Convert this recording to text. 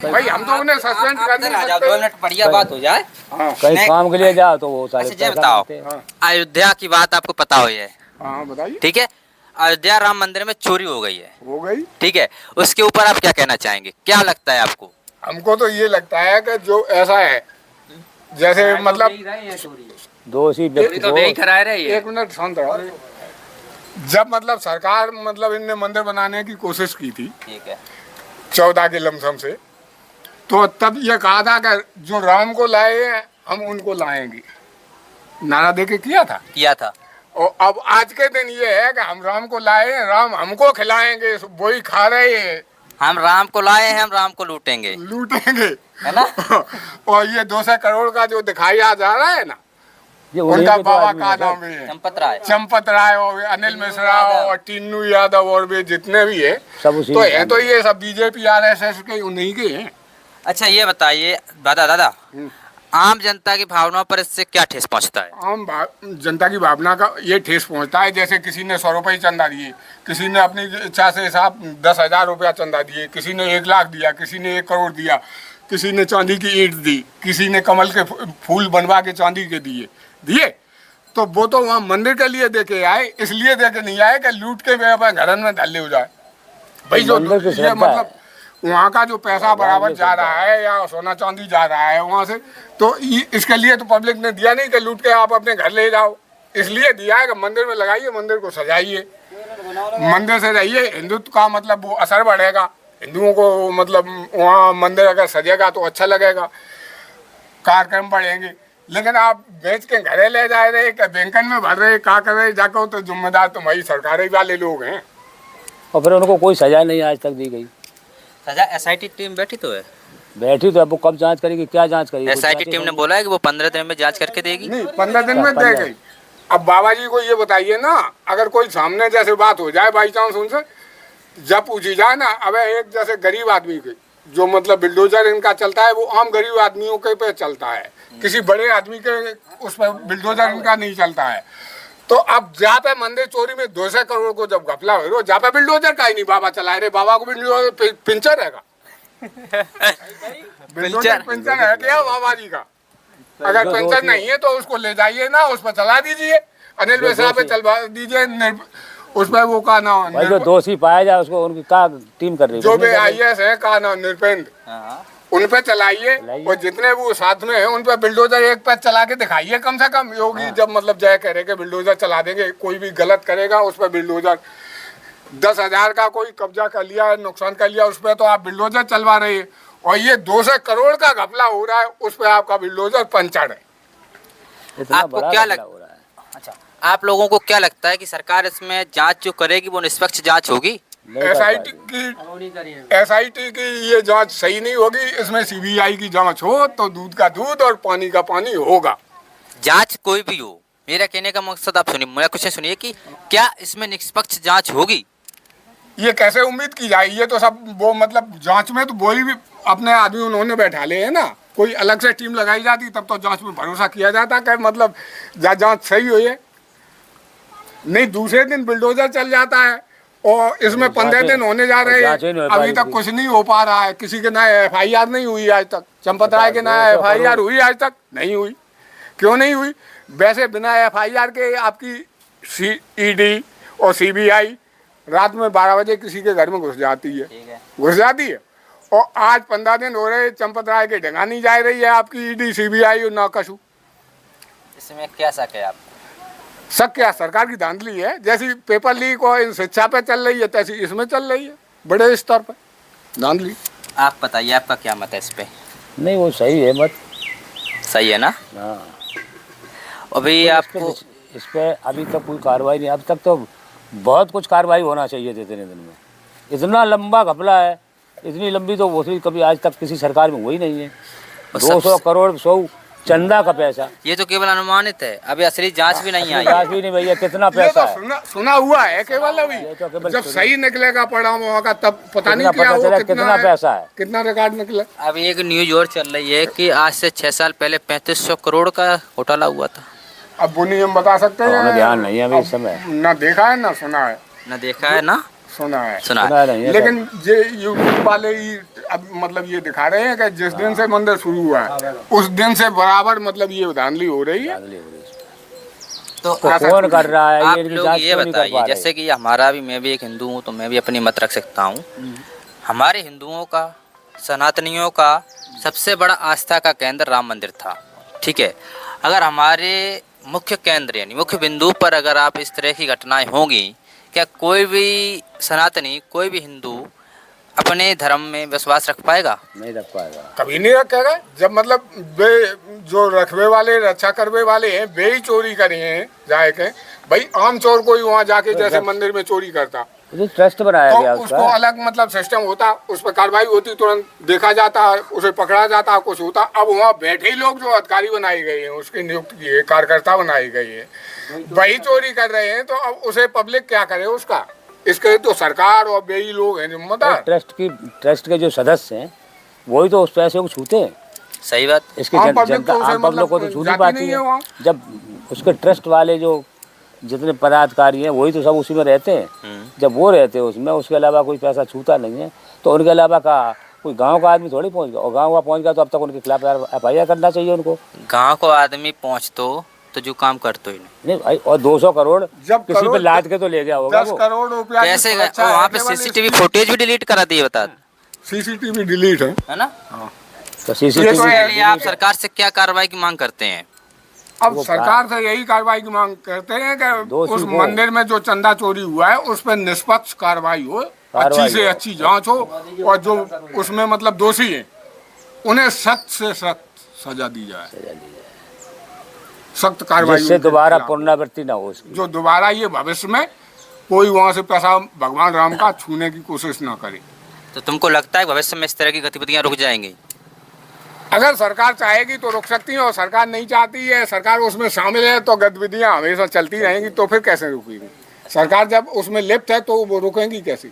भाई हम तो उन्हें सस्पेंड कर नहीं सकते। 2 मिनट बढ़िया बात हो जाए। कहीं काम के लिए जाओ तो वो सारे अच्छा ये बताओ, अयोध्या की बात आपको पता हो है? हाँ बताइए। ठीक है, अयोध्या राम मंदिर में चोरी हो गई है। हो गई। ठीक है, उसके ऊपर आप क्या कहना चाहेंगे? क्या लगता है आपको? हमको तो ये लगता है कि जो ऐसा है, जैसे मतलब दोषी व्यक्ति तो यही कराए रही है। एक मिनट शांत रहो। जब मतलब सरकार मतलब इनने मंदिर बनाने की कोशिश की थी, ठीक है, 14 के लमसम से, तो तब ये कहा था कि जो राम को लाए हम उनको लाएंगे, नारा दे के किया था। और अब आज के दिन ये है कि हम राम को लाए, राम हमको खिलाएंगे, वही खा रहे हैं। हम राम को लाए हैं, हम राम को लूटेंगे, है ना? और ये 200 करोड़ का जो दिखाया जा रहा है ना, उनका बाबा का नाम है चंपत राय और अनिल मिश्रा और टीनू यादव और भी जितने भी है, तो है तो ये सब बीजेपी RSS के उन्हीं के हैं। अच्छा ये बताइए दादा, आम जनता की भावनाओं पर इससे क्या ठेस पहुंचता है? आम जनता की भावना का ये ठेस पहुंचता है, जैसे किसी ने 100 रुपये चंदा दिए, किसी ने अपनी इच्छा से हिसाब 10,000 रुपया चंदा दिए, किसी ने 1 लाख दिया, किसी ने 1 करोड़ दिया, किसी ने चांदी की ईंट दी, किसी ने कमल के फूल बनवा के चांदी के दिए, तो वो तो वहाँ मंदिर के लिए दे के आए, इसलिए दे के नहीं आए कि लूट के घर में धल्ले हो जाए। भाई जो ये मतलब वहाँ का जो पैसा बराबर जा रहा है या सोना चांदी जा रहा है वहाँ से, तो इसके लिए तो पब्लिक ने दिया नहीं कि लूट के आप अपने घर ले जाओ, इसलिए दिया है कि मंदिर में लगाइए, मंदिर को सजाइए, मंदिर से रहिए। हिंदुत्व का मतलब वो असर बढ़ेगा, हिंदुओं को मतलब वहाँ मंदिर अगर सजेगा तो अच्छा लगेगा, कार्यक्रम बढ़ेंगे। लेकिन आप बेच के घरे ले जा रहे, बैंकन में भर रहे, क्या कर रहे, जाकर तो जिम्मेदार तुम्हारी सरकारी वाले लोग हैं। और फिर उनको कोई सजा नहीं आज तक दी गई। सजा SIT टीम बैठी तो है, अब वो कब जांच करेगी, क्या जांच करेगी? SIT टीम ने बोला है कि वो 15 दिन में जांच करके देगी। नहीं, 15 दिन में दे गई। अब बाबा जी को ये बताइए ना, अगर कोई सामने जैसे बात हो जाए बाई चांस उनसे, जब पूछी जाए ना, अब एक जैसे गरीब आदमी के जो मतलब बिल्डोजर इनका चलता है, वो आम गरीब आदमियों के पे चलता है, किसी बड़े आदमी के उस पर बिल्डोजर इनका नहीं चलता है। तो अब जहाँ पे मंदिर चोरी में 200 करोड़ को जब घपला हो, जहाँ पे बिल्डोजर का ही नहीं बाबा चलाए रहे, बाबा को बिल्डोजर पिंचर है बिल्डोजर पिंचर है क्या बाबा जी का? अगर पिंचर नहीं है तो उसको ले जाइए ना, उस पर चला दीजिए, अनिल मिश्रा पे चलवा दीजिए, उस पर वो का नाम जो दोषी पाया जाए उसको उनकी क्या टीम कर रही है, जो भी IAS है का नाम निरपेंद्र, उन पे चलाइए, और जितने वो साथ में है उन पे बिल्डोजर एक पे चला के दिखाइए कम से कम। योगी जब मतलब जय कह रहे कि बिल्डोजर चला देंगे, कोई भी गलत करेगा उस पर बिल्डोजर, 10,000 का कोई कब्जा कर लिया, नुकसान कर लिया, उस पर तो आप बिल्डोजर चलवा रहे हैं, और ये 200 करोड़ का घपला हो रहा है, उस पर आपका बिल्डोजर पंचर है। आपको क्या लगता है? अच्छा, आप लोगों को क्या लगता है कि सरकार इसमें जांच जो करेगी वो निष्पक्ष जांच होगी? SIT की ये जांच सही नहीं होगी, इसमें CBI की जांच हो तो दूध का दूध और पानी का पानी होगा। जांच कोई भी हो, मेरा कहने का मकसद आप सुनिए, मेरा क्वेश्चन सुनिए कि क्या इसमें निष्पक्ष जांच होगी? ये कैसे उम्मीद की जाए? ये तो सब वो मतलब जांच में तो वही भी अपने आदमी उन्होंने बैठा ले है ना, कोई अलग से टीम लगाई जाती तब तो जांच में भरोसा किया जाता कि मतलब जांच सही हुई है। नहीं, दूसरे दिन बिल्डोजर चल जाता है, और इसमें 15 दिन होने जा रहे हैं, अभी तक कुछ नहीं हो पा रहा है। किसी के ना FIR नहीं हुई आज तक, चंपत राय के ना FIR हुई आज तक नहीं हुई। क्यों नहीं हुई? वैसे बिना FIR के आपकी ED और CBI रात में 12 बजे किसी के घर में घुस जाती है, और आज 15 दिन हो रहे चंपत राय के ढंगा नहीं जा रही है आपकी ED CBI और ना कशु। इसमें क्या शक है आपको? शक क्या, सरकार की धांधली है। जैसी पेपर लीक और इन शिक्षा पे चल रही है, तैसी इसमें चल रही है, बड़े स्तर पर धांधली। आप बताइए, आपका क्या मत है इस पे? नहीं, वो सही है, मत सही है ना? हाँ। अभी आपको इस पे अभी तक कोई कार्रवाई नहीं, अब तक तो बहुत कुछ कार्रवाई होना चाहिए थे इतने दिन में। इतना लंबा घपला है, इतनी लंबी तो वो कभी आज तक किसी सरकार में हुई नहीं है। 200 करोड़ 100 चंदा का पैसा, ये तो केवल अनुमानित है, अभी असली जांच भी नहीं आई। जांच भी नहीं भैया, कितना पैसा है? सुना हुआ है केवल, अभी तो जब सही निकलेगा पड़ा होगा तब पता नहीं कितना पैसा है, कितना रिकॉर्ड निकला। अभी एक न्यूज और चल रही है कि आज से 6 साल पहले 3500 करोड़ का घोटाला हुआ था। अब वो नहीं हम बता सकते हैं, ध्यान नहीं है अभी इस समय, ना देखा है ना सुना है। ना देखा है ना सुना है। सुना सुना है। नहीं है लेकिन ये यूट्यूब वाले ही अब मतलब ये दिखा रहे हैं कि जिस दिन से मंदिर शुरू हुआ है उस दिन से बराबर मतलब ये धांधली हो रही है। तो तो कौन कर रहा है आप ये, इनकी लोग जांच ये क्यों नहीं कर बताइए, पा रहे? जैसे कि हमारा भी, मैं भी एक हिंदू हूँ तो मैं भी अपनी मत रख सकता हूँ। हमारे हिंदुओं का, सनातनियों का सबसे बड़ा आस्था का केंद्र राम मंदिर था, ठीक है। अगर हमारे मुख्य केंद्र यानी मुख्य बिंदु पर अगर आप इस तरह की घटनाएं होंगी, क्या कोई भी सनातनी, कोई भी हिंदू अपने धर्म में विश्वास रख पाएगा? नहीं रख पाएगा। कभी नहीं रखेगा। जब मतलब वे जो रखवे वाले, रक्षा करवे वाले हैं, वे ही चोरी करे हैं जाए के। भाई आम चोर कोई वहाँ जाके जैसे मंदिर में चोरी करता ये ट्रस्ट बनाया गया तो उसको उसका। अलग मतलब सिस्टम होता, उस पर कार्रवाई होती, तुरंत देखा जाता, उसे पकड़ा जाता, कुछ होता। अब वहाँ बैठे ही लोग जो अधिकारी बनाए गए हैं, उसकी नियुक्ति किए कार्यकर्ता बनाए गए हैं, वही चोरी कर रहे हैं। तो अब उसे पब्लिक क्या करे उसका? इसके तो सरकार और वे ही लोग हैं जिम्मेदार। ट्रस्ट के जो सदस्य हैं वही तो उस पैसे को छूते हैं। सही बात। इसकी आम पब्लिक जनता, तो उसे आम पब्लिक मतलब को तो छू नहीं जाती पाती नहीं है। है वहाँ। जब उसके ट्रस्ट वाले जो जितने पदाधिकारी हैं वही तो सब उसी में रहते हैं। जब वो रहते हैं उसमें, उसके अलावा कोई पैसा छूता नहीं है। तो उनके अलावा का कोई गांव का आदमी थोड़ी पहुंच गया, और गांव का पहुंच गया तो अब तक उनके खिलाफ FIR करना चाहिए उनको। गांव को आदमी पहुँच तो जो काम करते ही नहीं। नहीं भाई, और 200 करोड़ जब किसी पे करोड़- लाद के तो ले गया होगा 10 वो। करोड़ रुपया कैसे गए? वहाँ पे CCTV फुटेज भी डिलीट करा दिए, बता। CCTV डिलीट है ना? तो ये CCTV तो है। इसलिए आप सरकार से क्या कार्रवाई की मांग करते हैं? अब सरकार से यही कार्रवाई की मांग करते हैं कि दोषी उस वो। मंदिर में जो चंदा चोरी हुआ है उस पर निष्पक्ष कार्रवाई हो, कार्रवाई अच्छी से हो। अच्छी जांच हो, और जो उसमें मतलब दोषी हैं उन्हें सख्त से सख्त सजा दी जाए, सख्त कार्रवाई जिससे उनके दोबारा खिलाफ। पुनरावृत्ति ना हो उसकी। जो दोबारा ये भविष्य में कोई वहाँ से पैसा भगवान राम का छूने की कोशिश ना करे। तो तुमको लगता है भविष्य में इस तरह की गतिविधियां रुक जाएंगी? अगर सरकार चाहेगी तो रुक सकती है, और सरकार नहीं चाहती है, सरकार उसमें शामिल है, तो गतिविधियां हमेशा चलती रहेंगी। तो फिर कैसे रुकेंगी? सरकार जब उसमें लिप्त है तो वो रुकेंगी कैसे?